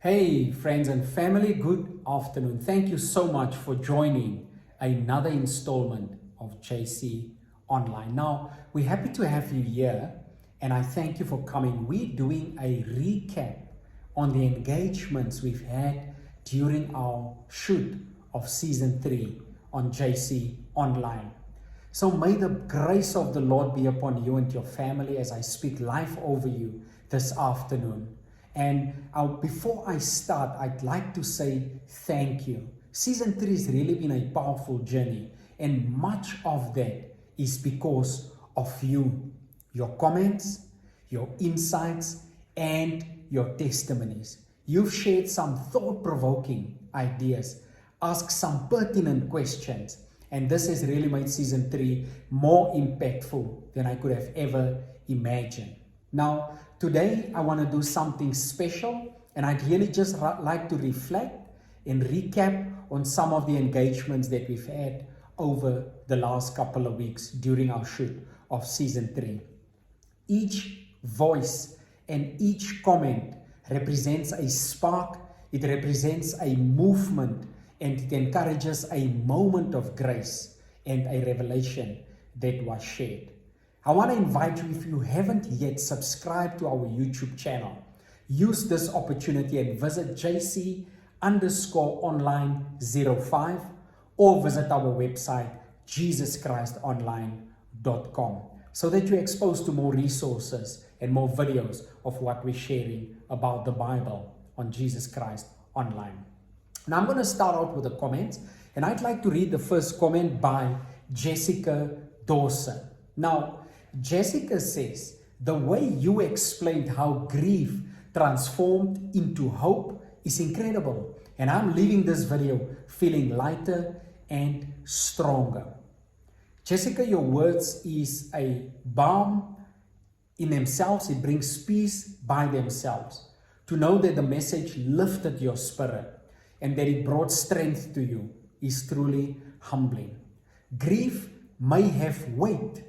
Hey, friends and family, good afternoon. Thank you so much for joining another installment of JC Online. Now, we're happy to have you here, and I thank you for coming. We're doing a recap on the engagements we've had during our shoot of season 3 on JC Online. So may the grace of the Lord be upon you and your family as I speak life over you this afternoon. And before I start, I'd like to say thank you. Season 3 has really been a powerful journey, and much of that is because of you, your comments, your insights, and your testimonies. You've shared some thought-provoking ideas, asked some pertinent questions, and this has really made season 3 more impactful than I could have ever imagined. Now, today I want to do something special, and I'd really just like to reflect and recap on some of the engagements that we've had over the last couple of weeks during our shoot of season 3. Each voice and each comment represents a spark, it represents a movement, and it encourages a moment of grace and a revelation that was shared. I want to invite you, if you haven't yet subscribed to our YouTube channel, use this opportunity and visit JC_online05 or visit our website jesuschristonline.com so that you're exposed to more resources and more videos of what we're sharing about the Bible on Jesus Christ Online. Now I'm going to start out with the comments, and I'd like to read the first comment by Jessica Dawson. Now, Jessica says, the way you explained how grief transformed into hope is incredible, and I'm leaving this video feeling lighter and stronger. Jessica, your words is a balm in themselves. It brings peace by themselves. To know that the message lifted your spirit and that it brought strength to you is truly humbling. Grief may have weight,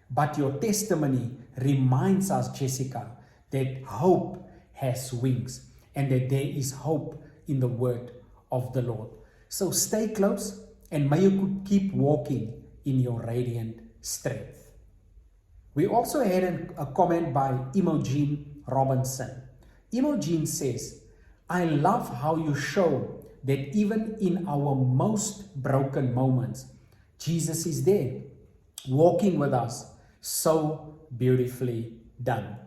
but your testimony reminds us, Jessica, that hope has wings and that there is hope in the word of the Lord. So stay close, and may you keep walking in your radiant strength. We also had a comment by Imoene Robinson. Imoene says, I love how you show that even in our most broken moments, Jesus is there, walking with us. So beautifully done.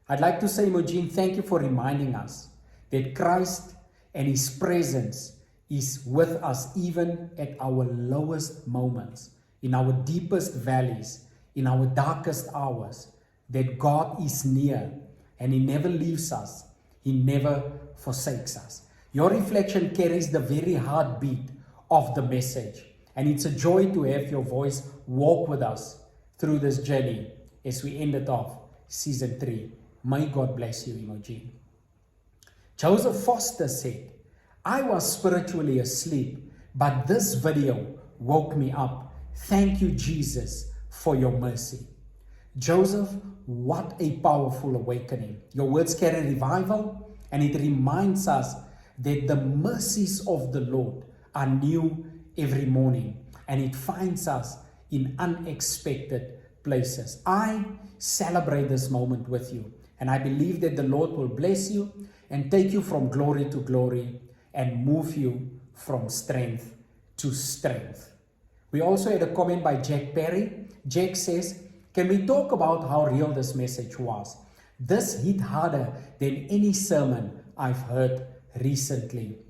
I'd like to say, Imoene, thank you for reminding us that Christ and His presence is with us even at our lowest moments, in our deepest valleys, in our darkest hours, that God is near and He never leaves us. He never forsakes us. Your reflection carries the very heartbeat of the message, and it's a joy to have your voice walk with us through this journey as we ended off season 3. May God bless you, Imoene. Joseph Foster said, I was spiritually asleep, but this video woke me up. Thank you, Jesus, for your mercy. Joseph, what a powerful awakening. Your words carry revival, and it reminds us that the mercies of the Lord are new every morning, and it finds us in unexpected places. I celebrate this moment with you, and I believe that the Lord will bless you and take you from glory to glory and move you from strength to strength. We also had a comment by Jack Perry. Jack says, can we talk about how real this message was? This hit harder than any sermon I've heard recently.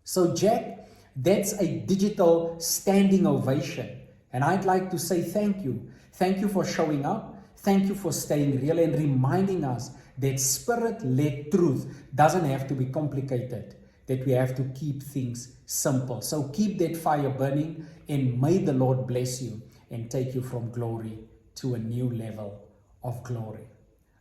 So Jack, that's a digital standing ovation. And I'd like to say thank you. Thank you for showing up. Thank you for staying real and reminding us that spirit-led truth doesn't have to be complicated, that we have to keep things simple. So keep that fire burning, and may the Lord bless you and take you from glory to a new level of glory.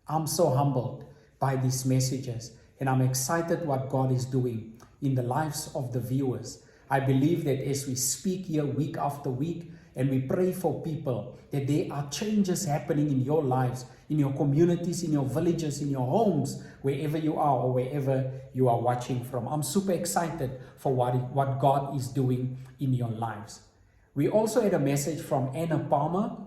I'm so humbled by these messages, and I'm excited what God is doing in the lives of the viewers. I believe that as we speak here week after week, and we pray for people, that there are changes happening in your lives in your communities, in your villages, in your homes, wherever you are or wherever you are watching from. I'm super excited for what God is doing in your lives. We also had a message from Anna Palmer.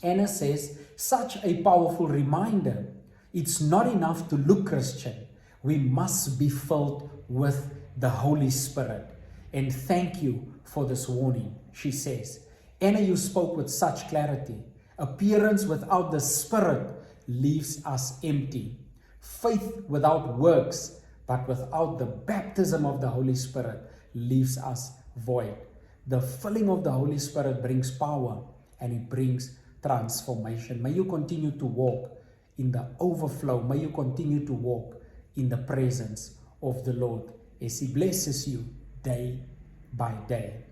Anna says, such a powerful reminder. It's not enough to look Christian. We must be filled with the Holy Spirit. And thank you for this warning, she says. Anna, you spoke with such clarity. Appearance without the Spirit leaves us empty. Faith without works, but without the baptism of the Holy Spirit, leaves us void. The filling of the Holy Spirit brings power and it brings transformation. May you continue to walk in the overflow. May you continue to walk in the presence of the Lord as He blesses you day by day.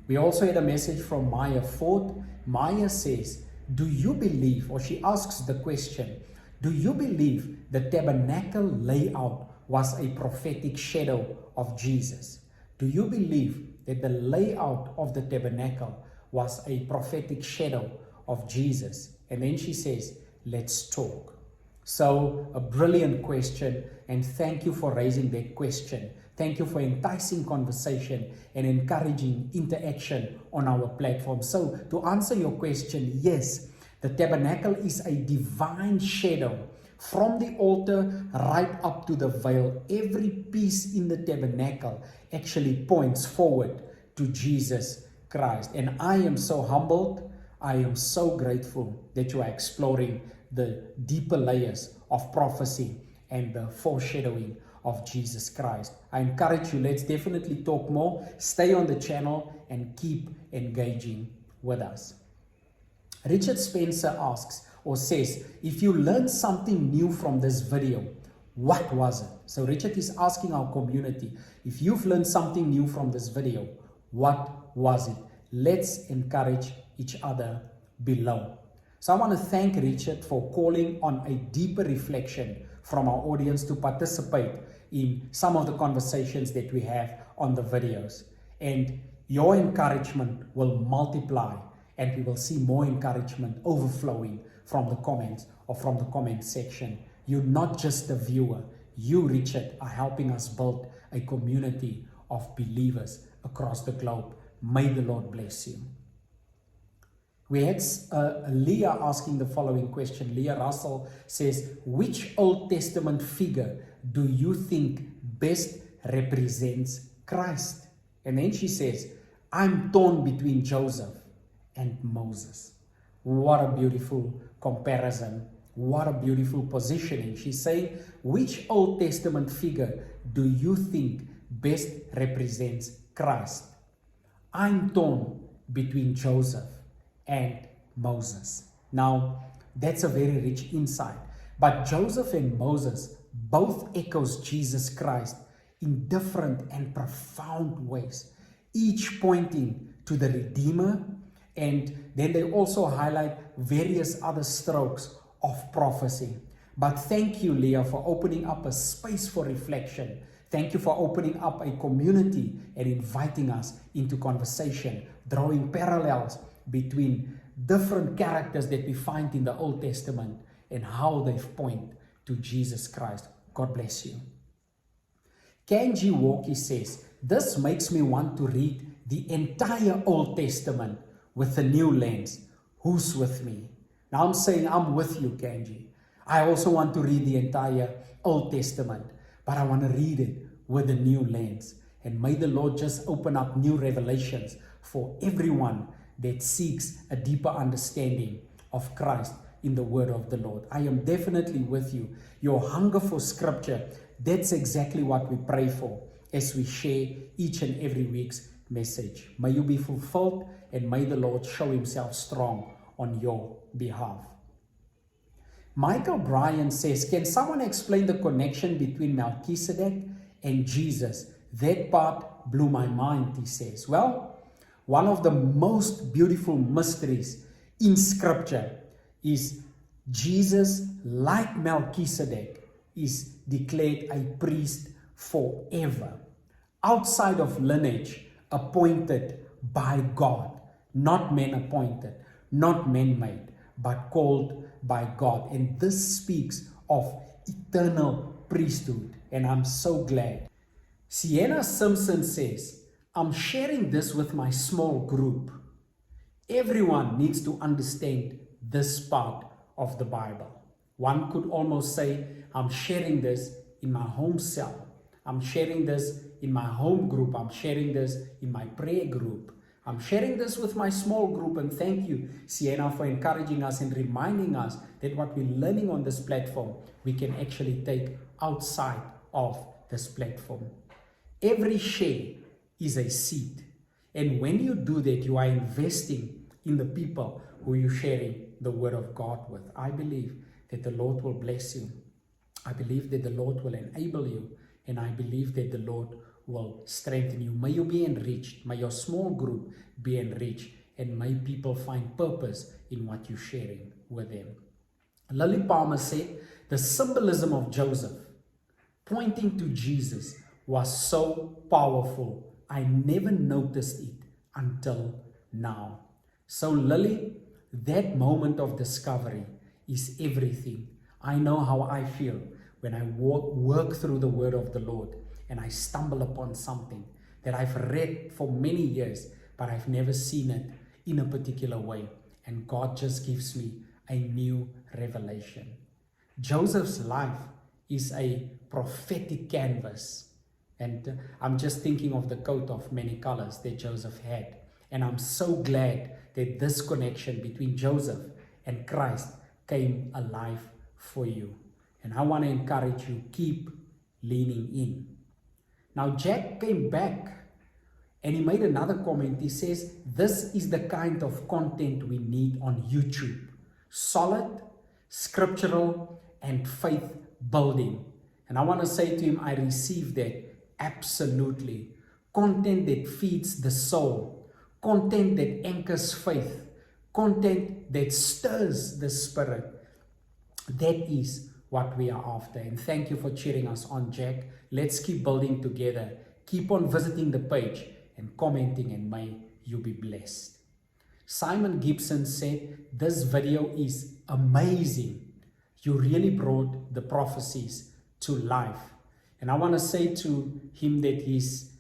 We also had a message from Maya Ford. Maya says, do you believe, or she asks the question, do you believe the tabernacle layout was a prophetic shadow of Jesus? Do you believe that the layout of the tabernacle was a prophetic shadow of Jesus? And then she says, let's talk. So a brilliant question, and thank you for raising that question. Thank you for enticing conversation and encouraging interaction on our platform. So to answer your question, yes, the tabernacle is a divine shadow from the altar right up to the veil. Every piece in the tabernacle actually points forward to Jesus Christ. And I am so humbled. I am so grateful that you are exploring the deeper layers of prophecy and the foreshadowing of Jesus Christ. I encourage you, let's definitely talk more. Stay on the channel and keep engaging with us. Richard Spencer asks or says, if you learned something new from this video, what was it? So Richard is asking our community, if you've learned something new from this video, what was it? Let's encourage each other below. So I want to thank Richard for calling on a deeper reflection from our audience to participate in some of the conversations that we have on the videos. And your encouragement will multiply, and we will see more encouragement overflowing from the comments or from the comment section. You're not just a viewer. You, Richard, are helping us build a community of believers across the globe. May the Lord bless you. We had Leah asking the following question. Leah Russell says, which Old Testament figure do you think best represents Christ? And then she says, I'm torn between Joseph and Moses. What a beautiful comparison. What a beautiful positioning. She's saying, which Old Testament figure do you think best represents Christ? I'm torn between Joseph and Moses. Now, that's a very rich insight. But Joseph and Moses both echoes Jesus Christ in different and profound ways, each pointing to the Redeemer, and then they also highlight various other strokes of prophecy. But thank you, Leah, for opening up a space for reflection. Thank you for opening up a community and inviting us into conversation, drawing parallels between different characters that we find in the Old Testament and how they point to Jesus Christ. God bless you. Kangji Walkie says, this makes me want to read the entire Old Testament with a new lens. Who's with me? Now I'm saying I'm with you, Kangji. I also want to read the entire Old Testament, but I want to read it with a new lens. And may the Lord just open up new revelations for everyone that seeks a deeper understanding of Christ in the word of the Lord. I am definitely with you. Your hunger for scripture, that's exactly what we pray for as we share each and every week's message. May you be fulfilled, and may the Lord show himself strong on your behalf. Bryan says, can someone explain the connection between Melchizedek and Jesus? That part blew my mind, he says. Well, one of the most beautiful mysteries in Scripture is Jesus, like Melchizedek, is declared a priest forever, outside of lineage, appointed by God, not man appointed, not man made, but called by God. And this speaks of eternal priesthood. And I'm so glad. Sienna Simpson says, I'm sharing this with my small group. Everyone needs to understand this part of the Bible. One could almost say, I'm sharing this in my home cell. I'm sharing this in my home group. I'm sharing this in my prayer group. I'm sharing this with my small group. And thank you, Sienna, for encouraging us and reminding us that what we're learning on this platform, we can actually take outside of this platform. Every share is a seed. And when you do that, you are investing in the people who you're sharing the word of God with. I believe that the Lord will bless you. I believe that the Lord will enable you. And I believe that the Lord will strengthen you. May you be enriched. May your small group be enriched. And may people find purpose in what you're sharing with them. Lily Palmer said, the symbolism of Joseph pointing to Jesus was so powerful. I never noticed it until now. So Lily, that moment of discovery is everything. I know how I feel when I work through the word of the Lord and I stumble upon something that I've read for many years, but I've never seen it in a particular way. And God just gives me a new revelation. Joseph's life is a prophetic canvas. And I'm just thinking of the coat of many colors that Joseph had. And I'm so glad that this connection between Joseph and Christ came alive for you. And I want to encourage you, keep leaning in. Now, Jack came back and he made another comment. He says, this is the kind of content we need on YouTube. Solid, scriptural, and faith building. And I want to say to him, I receive that absolutely. Content that feeds the soul. Content that anchors faith. Content that stirs the spirit. That is what we are after. And thank you for cheering us on, Jack. Let's keep building together. Keep on visiting the page and commenting, and may you be blessed. Simon Gibson said, this video is amazing. You really brought the prophecies to life. And I want to say to him that his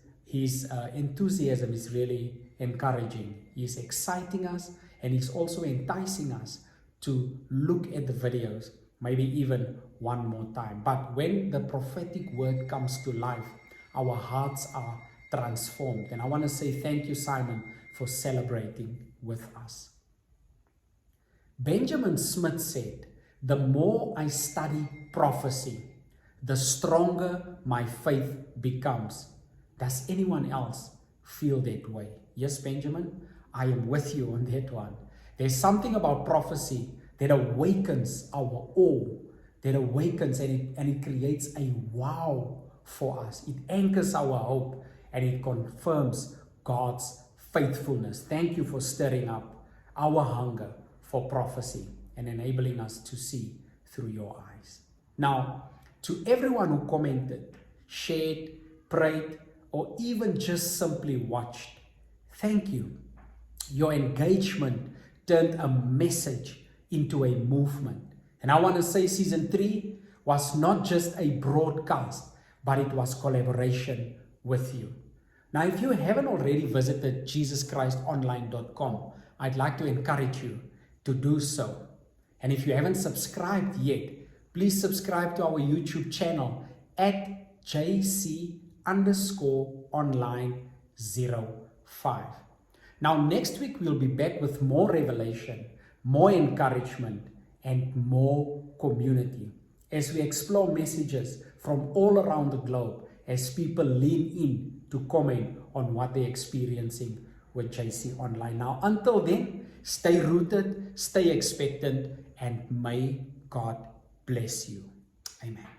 enthusiasm is really encouraging. He's exciting us, and he's also enticing us to look at the videos, maybe even one more time. But when the prophetic word comes to life, our hearts are transformed. And I want to say thank you, Simon, for celebrating with us. Benjamin Smith said, the more I study prophecy, the stronger my faith becomes. Does anyone else feel that way? Yes, Benjamin, I am with you on that one. There's something about prophecy that awakens our awe, that awakens and it creates a wow for us. It anchors our hope and it confirms God's faithfulness. Thank you for stirring up our hunger for prophecy and enabling us to see through your eyes. Now, to everyone who commented, shared, prayed, or even just simply watched, thank you. Your engagement turned a message into a movement. And I want to say season 3 was not just a broadcast, but it was collaboration with you. Now, if you haven't already visited JesusChristOnline.com, I'd like to encourage you to do so. And if you haven't subscribed yet, please subscribe to our YouTube channel at JC_online05. Now, next week, we'll be back with more revelation, more encouragement, and more community as we explore messages from all around the globe as people lean in to comment on what they're experiencing with JC Online. Now, until then, stay rooted, stay expectant, and may God bless you. Amen.